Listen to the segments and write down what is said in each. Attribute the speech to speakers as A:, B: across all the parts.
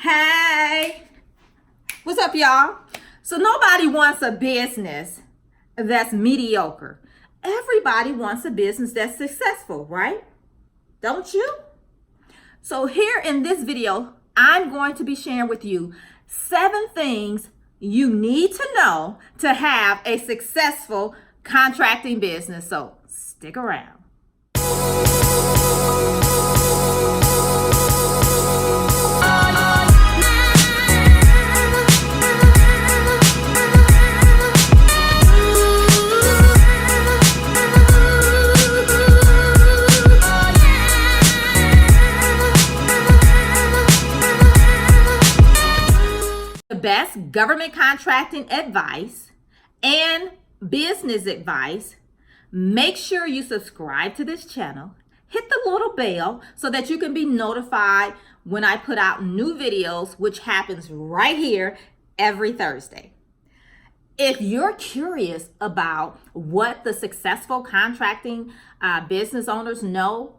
A: Hey, what's up, y'all? So nobody wants a business that's mediocre. Everybody wants a business that's successful, right? Don't you? So here in this video, I'm going to be sharing with you 7 things you need to know to have a successful contracting business. So stick around. Best government contracting advice and business advice. Make sure you subscribe to this channel. Hit the little bell so that you can be notified when I put out new videos, which happens right here every Thursday. If you're curious about what the successful contracting business owners know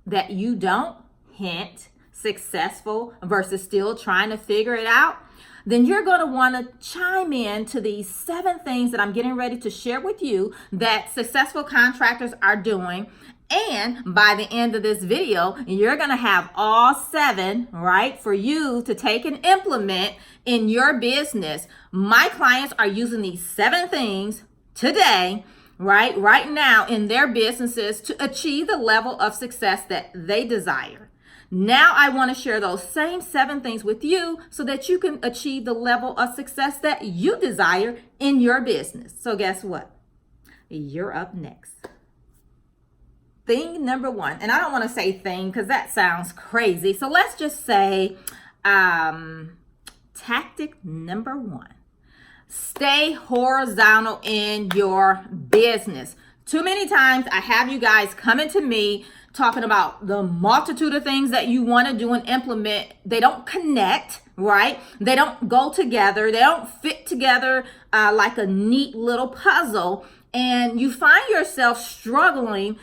A: that you don't, hint, successful versus still trying to figure it out, then you're going to want to chime in to these 7 things that I'm getting ready to share with you that successful contractors are doing. And by the end of this video, you're going to have all 7, right, for you to take and implement in your business. My clients are using these 7 things today, right now in their businesses to achieve the level of success that they desire. Now I want to share those same 7 things with you so that you can achieve the level of success that you desire in your business. So guess what? You're up next. Thing number 1, and I don't want to say thing because that sounds crazy. So let's just say tactic number 1. Stay horizontal in your business. Too many times I have you guys coming to me talking about the multitude of things that you want to do and implement. They don't connect, right? They don't go together. They don't fit together like a neat little puzzle. And you find yourself struggling,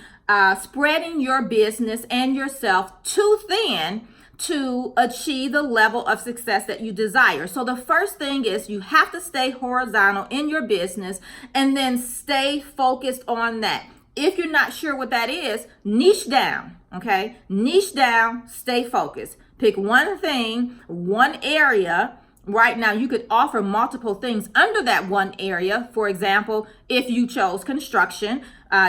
A: spreading your business and yourself too thin to achieve the level of success that you desire. So the first thing is you have to stay horizontal in your business and then stay focused on that. If you're not sure what that is, niche down, okay? Niche down, stay focused. Pick one thing, one area. Right now, you could offer multiple things under that one area. For example, if you chose construction,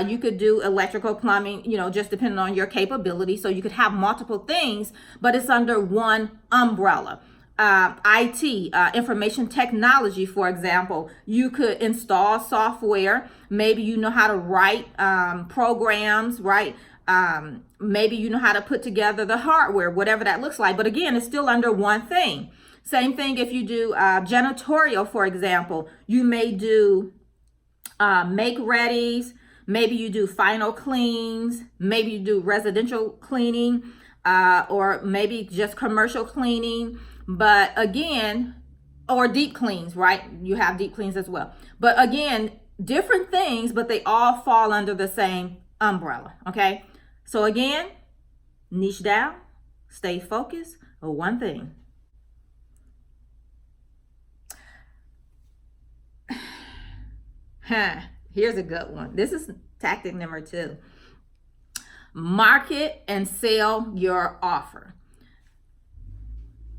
A: you could do electrical, plumbing, just depending on your capability. So you could have multiple things, but it's under one umbrella. IT, information technology, for example, you could install software. Maybe you know how to write programs, right? Maybe you know how to put together the hardware, whatever that looks like. But again, it's still under one thing. Same thing if you do janitorial, for example. You may do make-readies. Maybe you do final cleans. Maybe you do residential cleaning, or maybe just commercial cleaning. But again, or deep cleans, right? You have deep cleans as well. But again, different things, but they all fall under the same umbrella, okay? So again, niche down, stay focused on one thing. Here's a good one. This is tactic number 2. Market and sell your offer.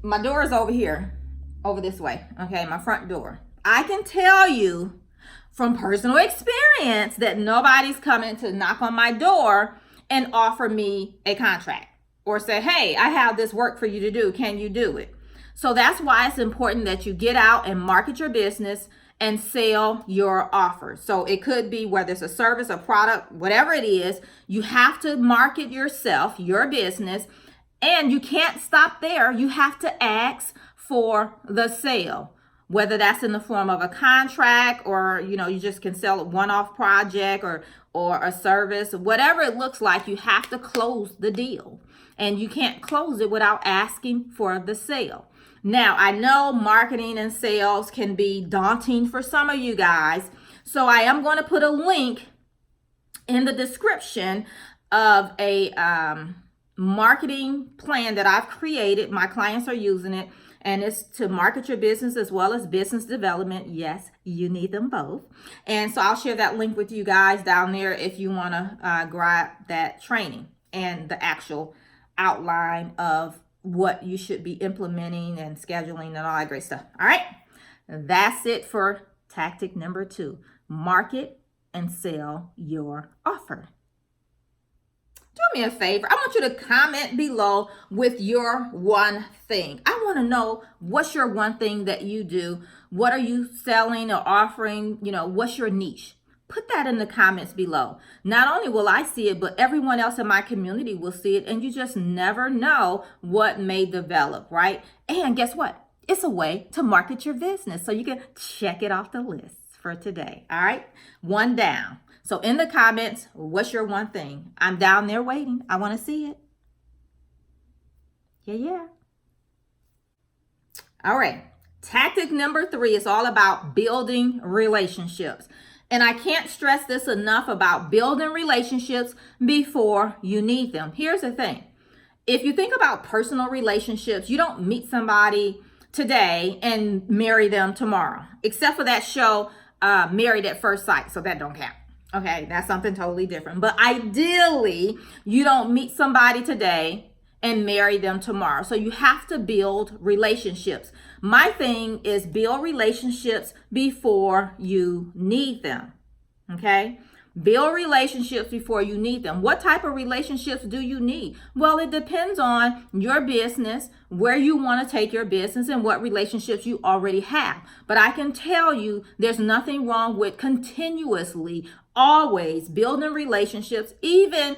A: My door is over here, over this way, okay, my front door. I can tell you from personal experience that nobody's coming to knock on my door and offer me a contract or say, hey, I have this work for you to do. Can you do it? So that's why it's important that you get out and market your business and sell your offer. So it could be whether it's a service, a product, whatever it is, you have to market yourself, your business. And you can't stop there. You have to ask for the sale, whether that's in the form of a contract or, you just can sell a one-off project or a service, whatever it looks like, you have to close the deal. And you can't close it without asking for the sale. Now, I know marketing and sales can be daunting for some of you guys. So I am going to put a link in the description of a marketing plan that I've created. My clients are using it, and it's to market your business as well as business development. Yes, you need them both. And so I'll share that link with you guys down there if you want to grab that training and the actual outline of what you should be implementing and scheduling and all that great stuff. All right, that's it for tactic number 2. Market and sell your offer. Do me a favor. I want you to comment below with your one thing. I want to know, what's your one thing that you do? What are you selling or offering? What's your niche? Put that in the comments below. Not only will I see it, but everyone else in my community will see it. And you just never know what may develop, right? And guess what? It's a way to market your business. So you can check it off the list for today. All right. One down. So in the comments, what's your one thing? I'm down there waiting. I want to see it. Yeah. All right. Tactic number 3 is all about building relationships. And I can't stress this enough about building relationships before you need them. Here's the thing. If you think about personal relationships, you don't meet somebody today and marry them tomorrow, except for that show, Married at First Sight. So that don't count. Okay, that's something totally different. But ideally, you don't meet somebody today and marry them tomorrow. So you have to build relationships. My thing is build relationships before you need them. Okay? Build relationships before you need them. What type of relationships do you need? Well, it depends on your business, where you want to take your business, and what relationships you already have. But I can tell you there's nothing wrong with continuously, always building relationships. Even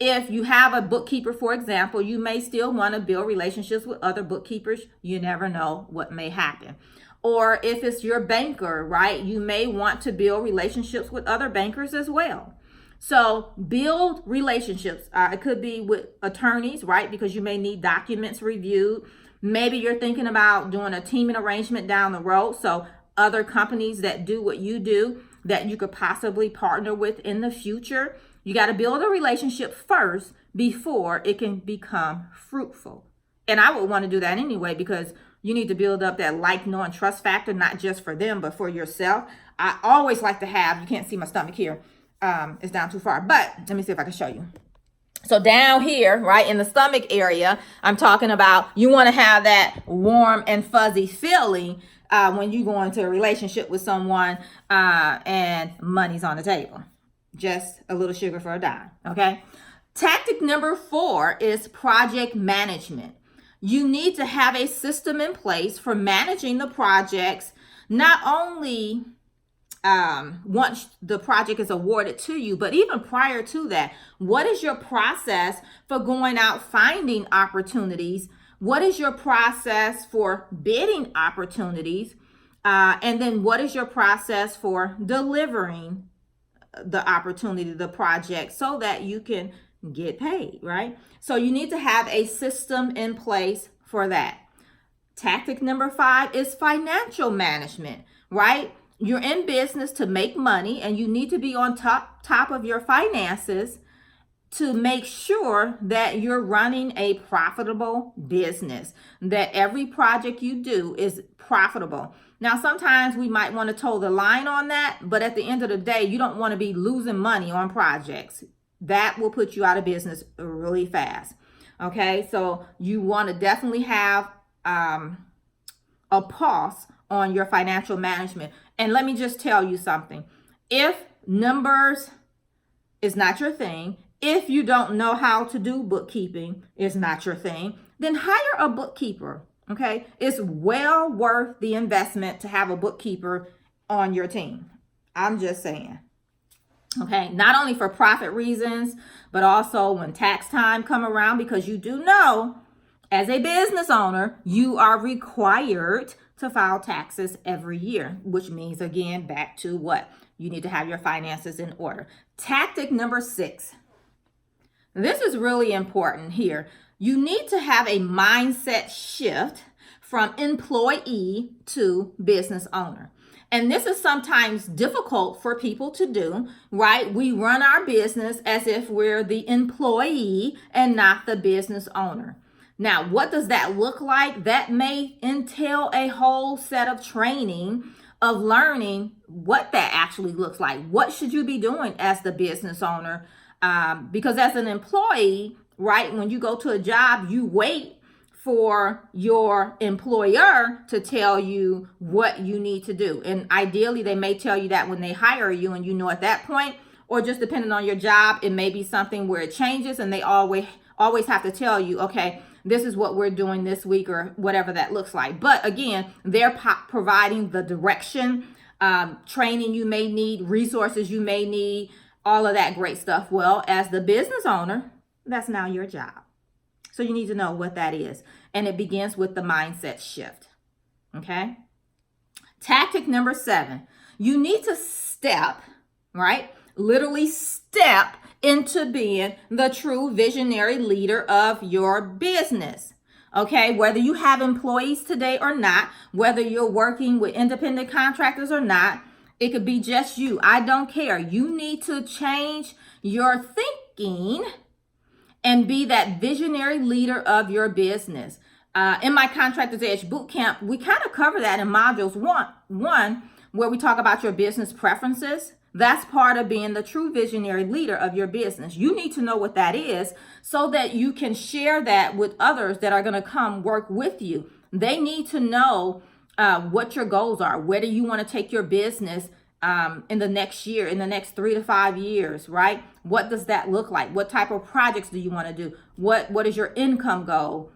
A: if you have a bookkeeper, for example, you may still want to build relationships with other bookkeepers. You never know what may happen. Or if it's your banker, right, you may want to build relationships with other bankers as well. So build relationships. It could be with attorneys, right, because you may need documents reviewed. Maybe you're thinking about doing a teaming arrangement down the road. So other companies that do what you do that you could possibly partner with in the future. You got to build a relationship first before it can become fruitful. And I would want to do that anyway, because you need to build up that like, know, and trust factor, not just for them, but for yourself. I always like to have, you can't see my stomach here. It's down too far, but let me see if I can show you. So down here, right in the stomach area, I'm talking about you want to have that warm and fuzzy feeling when you go into a relationship with someone and money's on the table. Just a little sugar for a dime, okay? Tactic number 4 is project management. You need to have a system in place for managing the projects, not only once the project is awarded to you, but even prior to that. What is your process for going out finding opportunities? What is your process for bidding opportunities? And then what is your process for delivering the opportunity, the project, so that you can get paid, right? So you need to have a system in place for that. Tactic number 5 is financial management, right? You're in business to make money, and you need to be on top of your finances to make sure that you're running a profitable business, that every project you do is profitable. Now, sometimes we might want to toe the line on that, but at the end of the day, you don't want to be losing money on projects. That will put you out of business really fast. Okay, so you want to definitely have a pause on your financial management. And let me just tell you something. If numbers is not your thing, if you don't know how to do bookkeeping is not your thing, then hire a bookkeeper. Okay, it's well worth the investment to have a bookkeeper on your team. I'm just saying. Okay, not only for profit reasons, but also when tax time come around, because you do know as a business owner, you are required to file taxes every year, which means, again, back to what? You need to have your finances in order. Tactic number 6. This is really important here. You need to have a mindset shift from employee to business owner. And this is sometimes difficult for people to do, right? We run our business as if we're the employee and not the business owner. Now, what does that look like? That may entail a whole set of training of learning what that actually looks like. What should you be doing as the business owner? Because as an employee, right, when you go to a job, you wait for your employer to tell you what you need to do. And ideally, they may tell you that when they hire you, and you know at that point, or just depending on your job, it may be something where it changes and they always have to tell you, okay, this is what we're doing this week, or whatever that looks like. But again, they're providing the direction, training you may need, resources you may need, all of that great stuff. Well, as the business owner, that's now your job. So you need to know what that is. And it begins with the mindset shift. Okay. Tactic number 7, you need to step, right? Literally step into being the true visionary leader of your business. Okay. Whether you have employees today or not, whether you're working with independent contractors or not, it could be just you. I don't care. You need to change your thinking and be that visionary leader of your business. In my Contractors Edge Bootcamp, we kind of cover that in modules one, where we talk about your business preferences. That's part of being the true visionary leader of your business. You need to know what that is so that you can share that with others that are going to come work with you. They need to know what your goals are. Where do you want to take your business in the next year, in the next 3 to 5 years, right? What does that look like? What type of projects do you want to do? What is your income goal?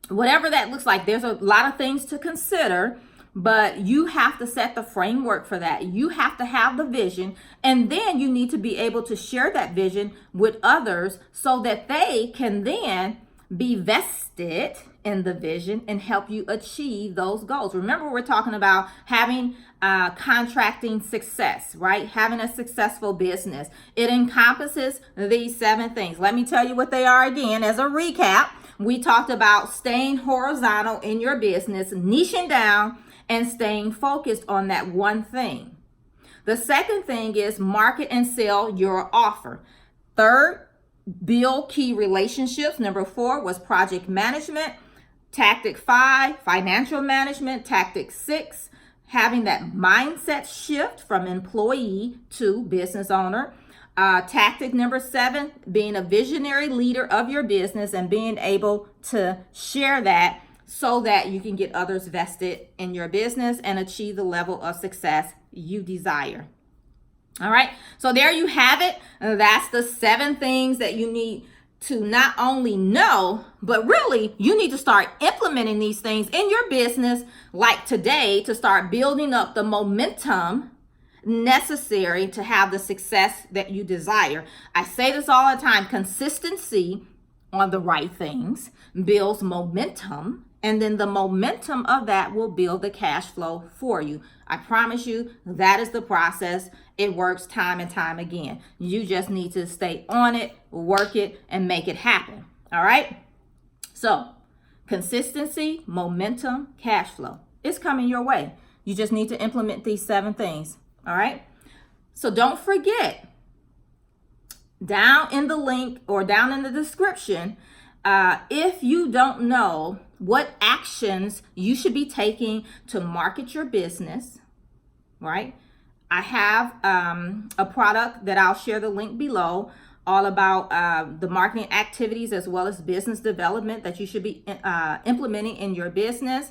A: Whatever that looks like, there's a lot of things to consider, but you have to set the framework for that. You have to have the vision, and then you need to be able to share that vision with others so that they can then be vested in the vision and help you achieve those goals. Remember, we're talking about having contracting success, right? Having a successful business. It encompasses these 7 things. Let me tell you what they are again as a recap. We talked about staying horizontal in your business, niching down, and staying focused on that one thing. The second thing is market and sell your offer. Third, build key relationships. Number 4 was project management. Tactic 5, financial management. Tactic 6, having that mindset shift from employee to business owner. Tactic number 7, being a visionary leader of your business and being able to share that so that you can get others vested in your business and achieve the level of success you desire. All right, so there you have it. That's the 7 things that you need to not only know, but really you need to start implementing these things in your business, like today, to start building up the momentum necessary to have the success that you desire. I say this all the time: consistency on the right things builds momentum, and then the momentum of that will build the cash flow for you. I promise you, that is the process. It works time and time again. You just need to stay on it, work it, and make it happen. All right? So, consistency, momentum, cash flow. It's coming your way. You just need to implement these 7 things. All right? So don't forget, down in the link or down in the description, if you don't know what actions you should be taking to market your business, right? I have a product that I'll share the link below, all about the marketing activities as well as business development that you should be implementing in your business.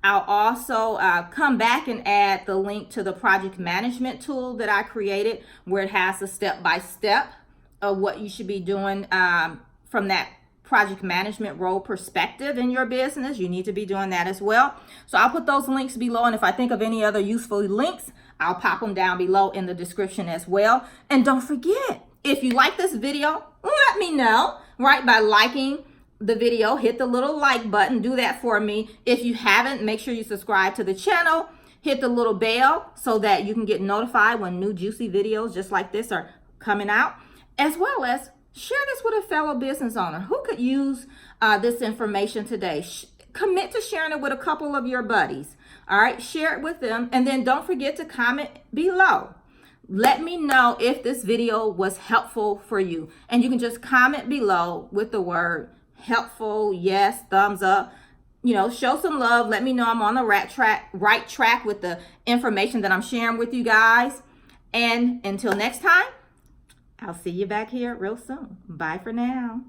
A: I'll also come back and add the link to the project management tool that I created, where it has a step-by-step of what you should be doing from that project management role perspective in your business. You need to be doing that as well. So I'll put those links below, and if I think of any other useful links, I'll pop them down below in the description as well. And don't forget, if you like this video, let me know, right, by liking the video. Hit the little like button. Do that for me. If you haven't, make sure you subscribe to the channel. Hit the little bell so that you can get notified when new juicy videos just like this are coming out, as well as share this with a fellow business owner who could use this information today. Commit to sharing it with a couple of your buddies. All right, share it with them. And then don't forget to comment below. Let me know if this video was helpful for you. And you can just comment below with the word helpful, yes, thumbs up. You know, show some love. Let me know I'm on the right track with the information that I'm sharing with you guys. And until next time, I'll see you back here real soon. Bye for now.